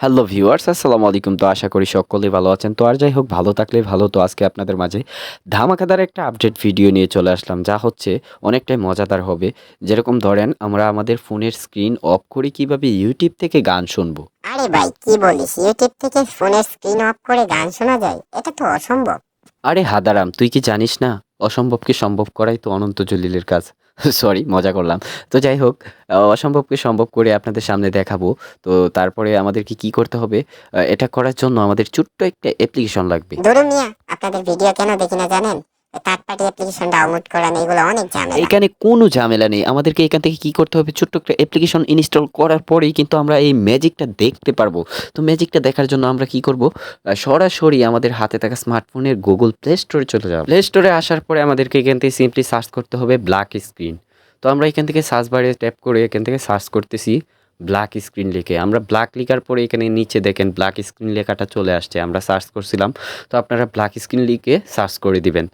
Hello viewers, আসসালামু আলাইকুম। তো আশা করি সকলেই ভালো আছেন। তো আর যাই হোক ভালো থাকলেই ভালো। তো আজকে আপনাদের মাঝে ধামাকাদার একটা আপডেট ভিডিও নিয়ে চলে আসলাম। যা হচ্ছে অনেকটাই মজাদার হবে। যেরকম ধরেন আমরা আমাদের ফোনের স্ক্রিন অফ করে কিভাবে YouTube থেকে গান শুনবো। আরে ভাই কি বলিস, ইউটিউব থেকে ফোনের স্ক্রিন অফ করে গান শোনা যায়? এটা তো অসম্ভব। আরে হাদারাম, তুই কি জানিস না? অসম্ভবকে সম্ভব করাই তো অনন্ত জলিলের কাজ। সরি, মজা করলাম। তো যাই হোক, অসম্ভবকে সম্ভব করে আপনাদের সামনে দেখাবো। তো তারপরে আমাদেরকে কি করতে হবে? এটা করার জন্য আমাদের ছোট্ট একটা অ্যাপ্লিকেশন লাগবে। ধরুন মিয়া, আপনাদের ভিডিও কেন দেখি না জানেন? থার্ড পার্টি অ্যাপ্লিকেশন ডাউনলোড করা নেই, এগুলো অনেক ঝামেলা। এখানে কোনো ঝামেলা নেই। আমাদেরকে এখান থেকে কি করতে হবে? ছোট্ট একটা অ্যাপ্লিকেশন ইনস্টল করার পরেই কিন্তু আমরা এই ম্যাজিকটা দেখতে পারবো। তো ম্যাজিকটা দেখার জন্য আমরা কি করব? সরাসরি আমাদের হাতে থাকা স্মার্টফোনের Google Play Store এ চলে যাব। প্লে স্টোরে আসার পরে আমাদেরকে এখান থেকে সিম্পলি সার্চ করতে হবে ব্ল্যাক স্ক্রিন। তো আমরা এখান থেকে সার্চ বারে ট্যাপ করে এখান থেকে সার্চ করতেছি ব্ল্যাক স্ক্রিন লিখে। আমরা ব্ল্যাক লিখার পরে এখানে নিচে দেখেন ব্ল্যাক স্ক্রিন লেখাটা চলে আসছে। আমরা সার্চ করছিলাম। তো আপনারা ব্ল্যাক স্ক্রিন লিখে সার্চ করে দিবেন।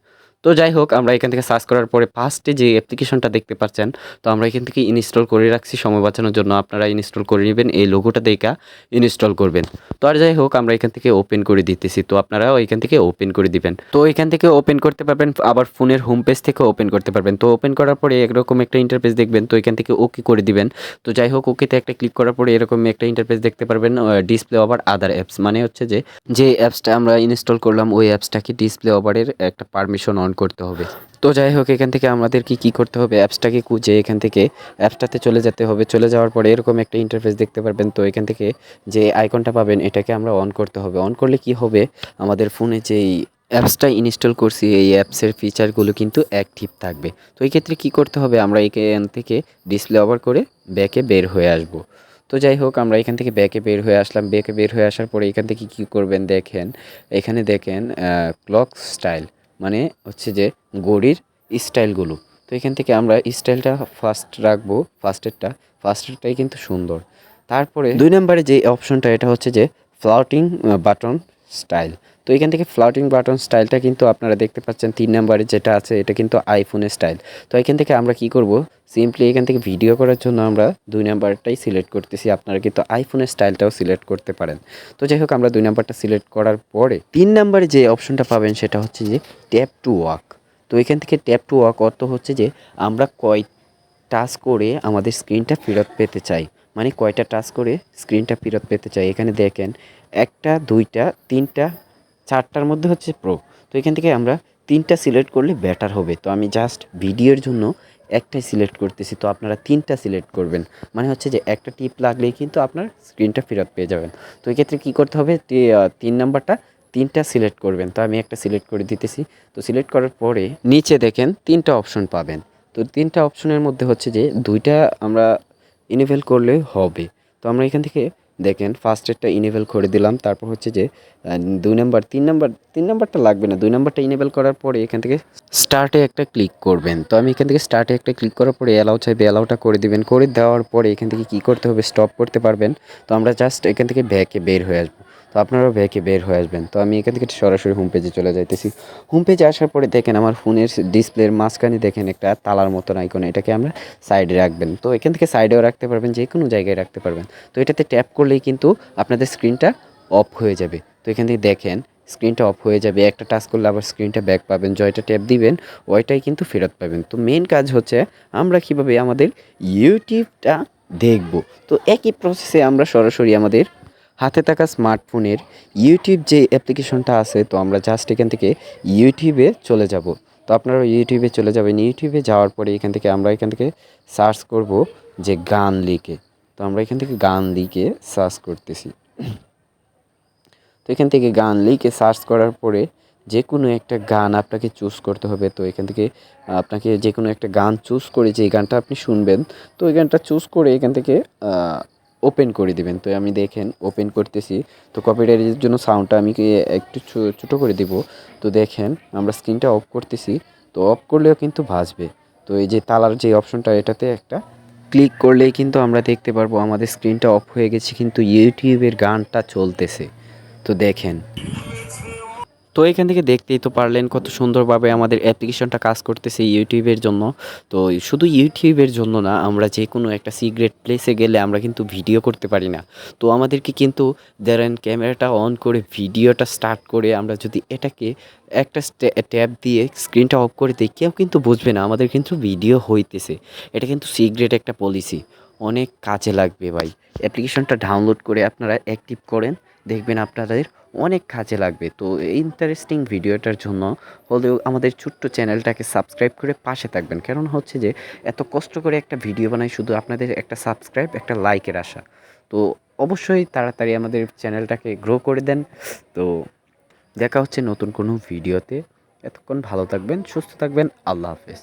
তো যাই হোক, আমরা এখান থেকে সার্চ করার পরে ফার্স্টে যে অ্যাপ্লিকেশনটা দেখতে পাচ্ছেন, তো আমরা এখান থেকে ইনস্টল করে রাখছি সময় বাঁচানোর জন্য। আপনারা ইনস্টল করে নেবেন, এই লোগোটা দেইখা ইনস্টল করবেন। তো আর যাই হোক, আমরা এখান থেকে ওপেন করে দিতেছি। তো আপনারাও এখান থেকে ওপেন করে দিবেন। তো এখান থেকে ওপেন করতে পারবেন, আবার ফোনের হোম পেজ থেকে ওপেন করতে পারবেন। তো ওপেন করার পরে এরকম একটা ইন্টারফেস দেখবেন। তো এখান থেকে ওকে করে দিবেন। তো যাই হোক, ওকেতে একটা ক্লিক করার পরে এরকম একটা ইন্টারফেস দেখতে পারবেন, ডিসপ্লে ওভার আদার অ্যাপস। মানে হচ্ছে যে যে অ্যাপসটা আমরা ইনস্টল করলাম ওই অ্যাপসটাকে ডিসপ্লে ওভারের একটা পারমিশন অন করতে হবে। তো যাই হোক, এখান থেকে আমাদেরকে কি করতে হবে? অ্যাপসটাকে খুঁজে এখান থেকে অ্যাপসটাতে চলে যেতে হবে। চলে যাওয়ার পরে এরকম একটা ইন্টারফেস দেখতে পারবেন। তো এখান থেকে যে আইকনটা পাবেন এটাকে আমরা অন করতে হবে। অন করলে কি হবে? আমাদের ফোনে যেই অ্যাপসটা ইনস্টল করছি এই অ্যাপসের ফিচারগুলো কিন্তু অ্যাক্টিভ থাকবে। তো এই ক্ষেত্রে কি করতে হবে? আমরা এখান থেকে ডিসপ্লে ওভার করে ব্যাকে বের হয়ে আসব। তো যাই হোক, আমরা এখান থেকে ব্যাকে বের হয়ে আসলাম। ব্যাকে বের হয়ে আসার পরে এখান থেকে কি করবেন দেখেন, এখানে দেখেন ক্লক স্টাইল, মানে হচ্ছে যে ঘড়ির স্টাইলগুলো। তো এখান থেকে আমরা স্টাইলটা ফার্স্ট রাখবো, ফার্স্টেরটাই কিন্তু সুন্দর। তারপরে ২ নম্বরে যে অপশনটা এটা হচ্ছে যে ফ্লাউটিং বাটন স্টাইল। তো এখান থেকে ফ্লাউটিং বাটন স্টাইলটা কিন্তু আপনারা দেখতে পাচ্ছেন ৩ নম্বরে যেটা আছে এটা কিন্তু আইফোনের স্টাইল। তো এখান থেকে আমরা কি করব? সিম্পলি এখান থেকে ভিডিও করার জন্য আমরা ২ নাম্বারটাই সিলেক্ট করতেছি। আপনারা কিন্তু আইফোনের স্টাইলটাও সিলেক্ট করতে পারেন। তো যাই হোক, আমরা ২ নাম্বারটা সিলেক্ট করার পরে ৩ নাম্বারে যে অপশনটা পাবেন সেটা হচ্ছে যে ট্যাপ টু ওয়াক। তো এখান থেকে ট্যাপ টু ওয়াক অর্থ হচ্ছে যে আমরা কয় টাচ করে আমাদের স্ক্রিনটা ফেরত পেতে চাই। মানে কয়টা টাচ করে স্ক্রিনটা ফেরত পেতে চাই। এখানে দেখেন ১টা, ২টা, ৩টা, ৪টার মধ্যে হচ্ছে প্রো। তো এখান থেকে আমরা ৩টা সিলেক্ট করলে বেটার হবে। তো আমি জাস্ট ভিডিওর জন্য একটাই সিলেক্ট করতেছি। তো আপনারা ৩টা সিলেক্ট করবেন। মানে হচ্ছে যে একটা টিপ লাগলেই কিন্তু আপনার স্ক্রিনটা ফেরত পেয়ে যাবেন। তো এই ক্ষেত্রে কী করতে হবে? ৩ নাম্বারটা ৩টা সিলেক্ট করবেন। তো আমি একটা সিলেক্ট করে দিতেছি। তো সিলেক্ট করার পরে নিচে দেখেন ৩টা অপশন পাবেন। তো ৩টা অপশনের মধ্যে হচ্ছে যে ২টা আমরা ইনেবল করলে হবে। তো আমরা এখান থেকে দেখেন ফার্স্টেরটা ইনেবল করে দিলাম। তারপর হচ্ছে যে ২ নাম্বার ৩ নাম্বারটা লাগবে না। ২ নাম্বারটা ইনেবল করার পরে এখান থেকে স্টার্টে একটা ক্লিক করবেন। তো আমি এখান থেকে স্টার্টে একটা ক্লিক করার পরে অ্যালাউ চাইবে, অ্যালাউটা করে দিবেন। করে দেওয়ার পরে এখান থেকে কি করতে হবে? স্টপ করতে পারবেন। তো আমরা জাস্ট এখান থেকে ব্যাকে বের হয়ে আসবো। তো আপনারাও ব্যাকে বের হয়ে আসবেন। তো আমি এখান থেকে সরাসরি হোম পেজে চলে যাইতেছি। হোম পেজে আসার পরে দেখেন আমার ফোনের ডিসপ্লের মাঝখানে দেখেন একটা তালার মতন আইকন, এটাকে আমরা সাইডে রাখবেন। তো এখান থেকে সাইডেও রাখতে পারবেন, যে কোনো জায়গায় রাখতে পারবেন। তো এটাতে ট্যাপ করলেই কিন্তু আপনাদের স্ক্রিনটা অফ হয়ে যাবে। তো এখান থেকে দেখেন স্ক্রিনটা অফ হয়ে যাবে। একটা টাচ করলে আবার স্ক্রিনটা ব্যাক পাবেন। জয়টা ট্যাপ দিবেন ওইটাই কিন্তু ফেরত পাবেন। তো মেন কাজ হচ্ছে আমরা কিভাবে আমাদের ইউটিউবটা দেখব। তো একই প্রসেসে আমরা সরাসরি আমাদের হাতে থাকা স্মার্টফোনের ইউটিউব যে অ্যাপ্লিকেশনটা আছে, তো আমরা জাস্ট এখান থেকে ইউটিউবে চলে যাব। তো আপনারা ইউটিউবে চলে যাবেন। ইউটিউবে যাওয়ার পরে আমরা এখান থেকে সার্চ করব যে গান লিখে। তো আমরা এখান থেকে গান লিখে সার্চ করতেছি। তো এখান থেকে গান লিখে সার্চ করার পরে যে কোনো একটা গান আপনাকে চুজ করতে হবে। তো এখান থেকে আপনাকে যে কোনো একটা গান চুজ করে যেই গানটা আপনি শুনবেন, তো ওই গানটা চুজ করে এখান থেকে ওপেন করে দিবেন। তো আমি দেখেন ওপেন করতেছি। তো কপিরাইটের জন্য সাউন্ডটা আমি একটু ছোটো করে দিব। তো দেখেন আমরা স্ক্রিনটা অফ করতেছি। তো অফ করলেও কিন্তু ভাসবে। তো এই যে তালার যে অপশনটা এটাতে একটা ক্লিক করলেই কিন্তু আমরা দেখতে পারবো আমাদের স্ক্রিনটা অফ হয়ে গেছে কিন্তু ইউটিউবের গানটা চলতেছে। তো দেখেন। তো এখান থেকে দেখতেই তো পারলেন কত সুন্দরভাবে আমাদের অ্যাপ্লিকেশনটা কাজ করতেছে ইউটিউবের জন্য। তো শুধু ইউটিউবের জন্য না, আমরা যে কোনো একটা সিক্রেট প্লেসে গেলে আমরা কিন্তু ভিডিও করতে পারি না। তো আমাদেরকে কিন্তু ধরেন ক্যামেরাটা অন করে ভিডিওটা স্টার্ট করে আমরা যদি এটাকে একটা ট্যাব দিয়ে স্ক্রিনটা অফ করে দিই, কেউ কিন্তু বুঝবে না আমাদের কিন্তু ভিডিও হইতেছে। এটা কিন্তু সিক্রেট একটা পলিসি, অনেক কাজে লাগবে ভাই। অ্যাপ্লিকেশনটা ডাউনলোড করে আপনারা অ্যাক্টিভ করেন, দেখবেন আপনাদের অনেক কাজে লাগবে। তো এই ইন্টারেস্টিং ভিডিওটার জন্য হলেও আমাদের ছোট্ট চ্যানেলটাকে সাবস্ক্রাইব করে পাশে থাকবেন। কারণ হচ্ছে যে এত কষ্ট করে একটা ভিডিও বানাই শুধু আপনাদের একটা সাবস্ক্রাইব, একটা লাইকের আশা। তো অবশ্যই তাড়াতাড়ি আমাদের চ্যানেলটাকে গ্রো করে দেন। তো দেখা হচ্ছে নতুন কোনো ভিডিওতে। এতক্ষণ ভালো থাকবেন, সুস্থ থাকবেন। আল্লাহ হাফেজ।